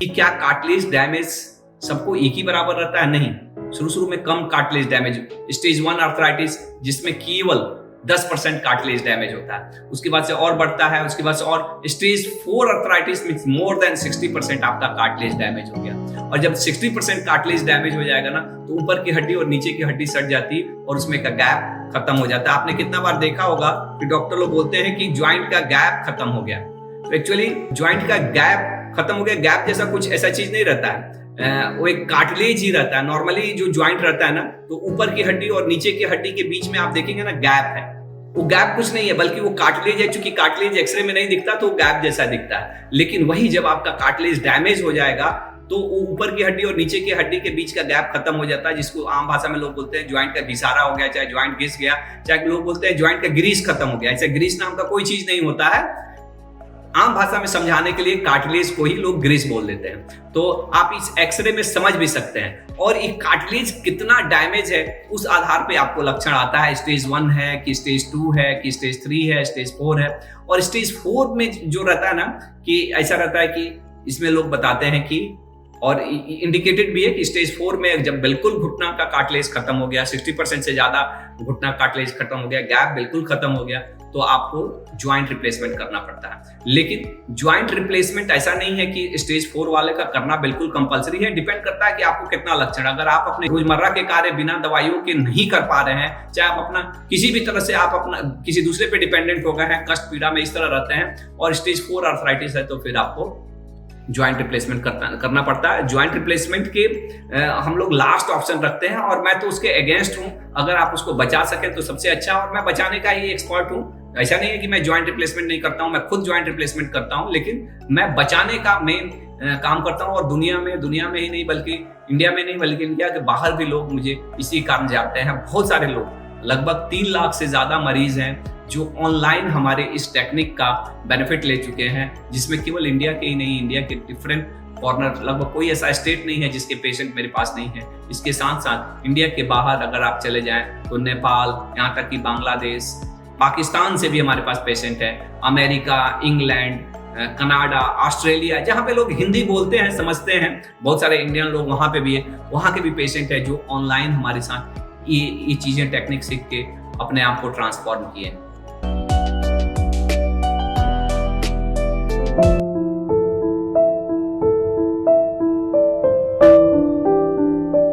कि क्या cartilage damage सबको एक ही बराबर रहता है? नहीं, शुरू में कम कार्टिलेज डैमेज, स्टेज 1 आर्थराइटिस जिसमें केवल 10% कार्टिलेज डैमेज होता है, उसके बाद से और बढ़ता है, उसके बाद से और स्टेज 4 आर्थराइटिस में मोर देन 60% आपका कार्टिलेज डैमेज हो गया। और जब 60% कार्टिलेज डैमेज हो जाएगा ना, तो ऊपर की हड्डी और नीचे की हड्डी सट जाती है और उसमें का गैप खत्म हो जाता है। आपने कितना बार देखा होगा कि डॉक्टर लोग बोलते हैं कि ज्वाइंट का गैप खत्म हो गया, तो एक्चुअली ज्वाइंट का गैप खत्म हो गया। गैप जैसा कुछ ऐसा चीज नहीं रहता है, वो एक कार्टिलेज ही रहता है। नॉर्मली जो ज्वाइंट रहता है ना, तो ऊपर की हड्डी और नीचे की हड्डी के बीच में आप देखेंगे ना गैप है, वो गैप कुछ नहीं है बल्कि वो कार्टिलेज है। चूंकि कार्टिलेज एक्सरे में नहीं दिखता तो गैप जैसा दिखता है, लेकिन वही जब आपका कार्टिलेज डैमेज हो जाएगा तो ऊपर की हड्डी और नीचे की हड्डी के बीच का गैप खत्म हो जाता है, जिसको आम भाषा में लोग बोलते हैं ज्वाइंट का घिसारा हो गया, चाहे ज्वाइंट घिस गया, चाहे लोग बोलते हैं ज्वाइंट का ग्रीस खत्म हो गया। ऐसे ग्रीस नाम का कोई चीज नहीं होता है। आम भाषा में समझाने के लिए कार्टिलेज को ही लोग ग्रीस बोल देते हैं। तो आप इस एक्सरे में समझ भी सकते हैं। और ये कार्टिलेज कितना डैमेज है उस आधार पे आपको लक्षण आता है, स्टेज 1 है कि स्टेज 2 है कि स्टेज 3 है, स्टेज 4 है। और स्टेज 4 में जो रहता है ना, कि ऐसा रहता है कि इसमें लोग बताते हैं कि, और इंडिकेटेड भी है कि स्टेज 4 में जब बिल्कुल घुटना का कार्टिलेज खत्म हो गया, 60% से ज्यादा घुटना कार्टिलेज खत्म हो गया, गैप बिल्कुल खत्म हो गया, तो आपको ज्वाइंट रिप्लेसमेंट करना पड़ता है। लेकिन ज्वाइंट रिप्लेसमेंट ऐसा नहीं है कि स्टेज 4 वाले का करना बिल्कुल कंपलसरी है। डिपेंड करता है कि आपको कितना लक्षण। अगर आप अपने रोजमर्रा के कार्य बिना दवाइयों के नहीं कर पा रहे हैं, चाहे आप अपना किसी भी तरह से आप अपना किसी दूसरे पे डिपेंडेंट हो गए हैं, कष्ट पीड़ा में इस तरह रहते हैं और स्टेज 4 आर्थराइटिस है, तो फिर आपको ज्वाइंट रिप्लेसमेंट करना पड़ता है। ज्वाइंट रिप्लेसमेंट के हम लोग लास्ट ऑप्शन रखते हैं और मैं तो उसके अगेंस्ट हूं। अगर आप उसको बचा सके तो सबसे अच्छा, और मैं बचाने का ही एक्सपर्ट हूं। ऐसा नहीं है कि मैं ज्वाइंट रिप्लेसमेंट नहीं करता हूं, मैं खुद ज्वाइंट रिप्लेसमेंट करता हूं, लेकिन मैं बचाने का मेन काम करता हूं। और दुनिया में ही नहीं बल्कि इंडिया में नहीं बल्कि इंडिया के बाहर भी लोग मुझे इसी कारण जानते हैं। बहुत सारे लोग, लगभग 3 लाख से ज्यादा मरीज हैं जो ऑनलाइन हमारे इस टेक्निक का बेनिफिट ले चुके हैं, जिसमें केवल इंडिया के ही नहीं, इंडिया के डिफरेंट कॉर्नर, लगभग कोई ऐसा स्टेट नहीं है जिसके पेशेंट मेरे पास नहीं है। इसके साथ साथ इंडिया के बाहर अगर आप चले जाएं तो नेपाल, यहाँ तक कि बांग्लादेश, पाकिस्तान से भी हमारे पास पेशेंट है, अमेरिका, इंग्लैंड, कनाडा, ऑस्ट्रेलिया, जहाँ पे लोग हिंदी बोलते हैं, समझते हैं, बहुत सारे इंडियन लोग वहाँ पे भी है, वहाँ के भी पेशेंट है जो ऑनलाइन हमारे साथ ये चीजें टेक्निक सीख के अपने आप को ट्रांसफॉर्म किए।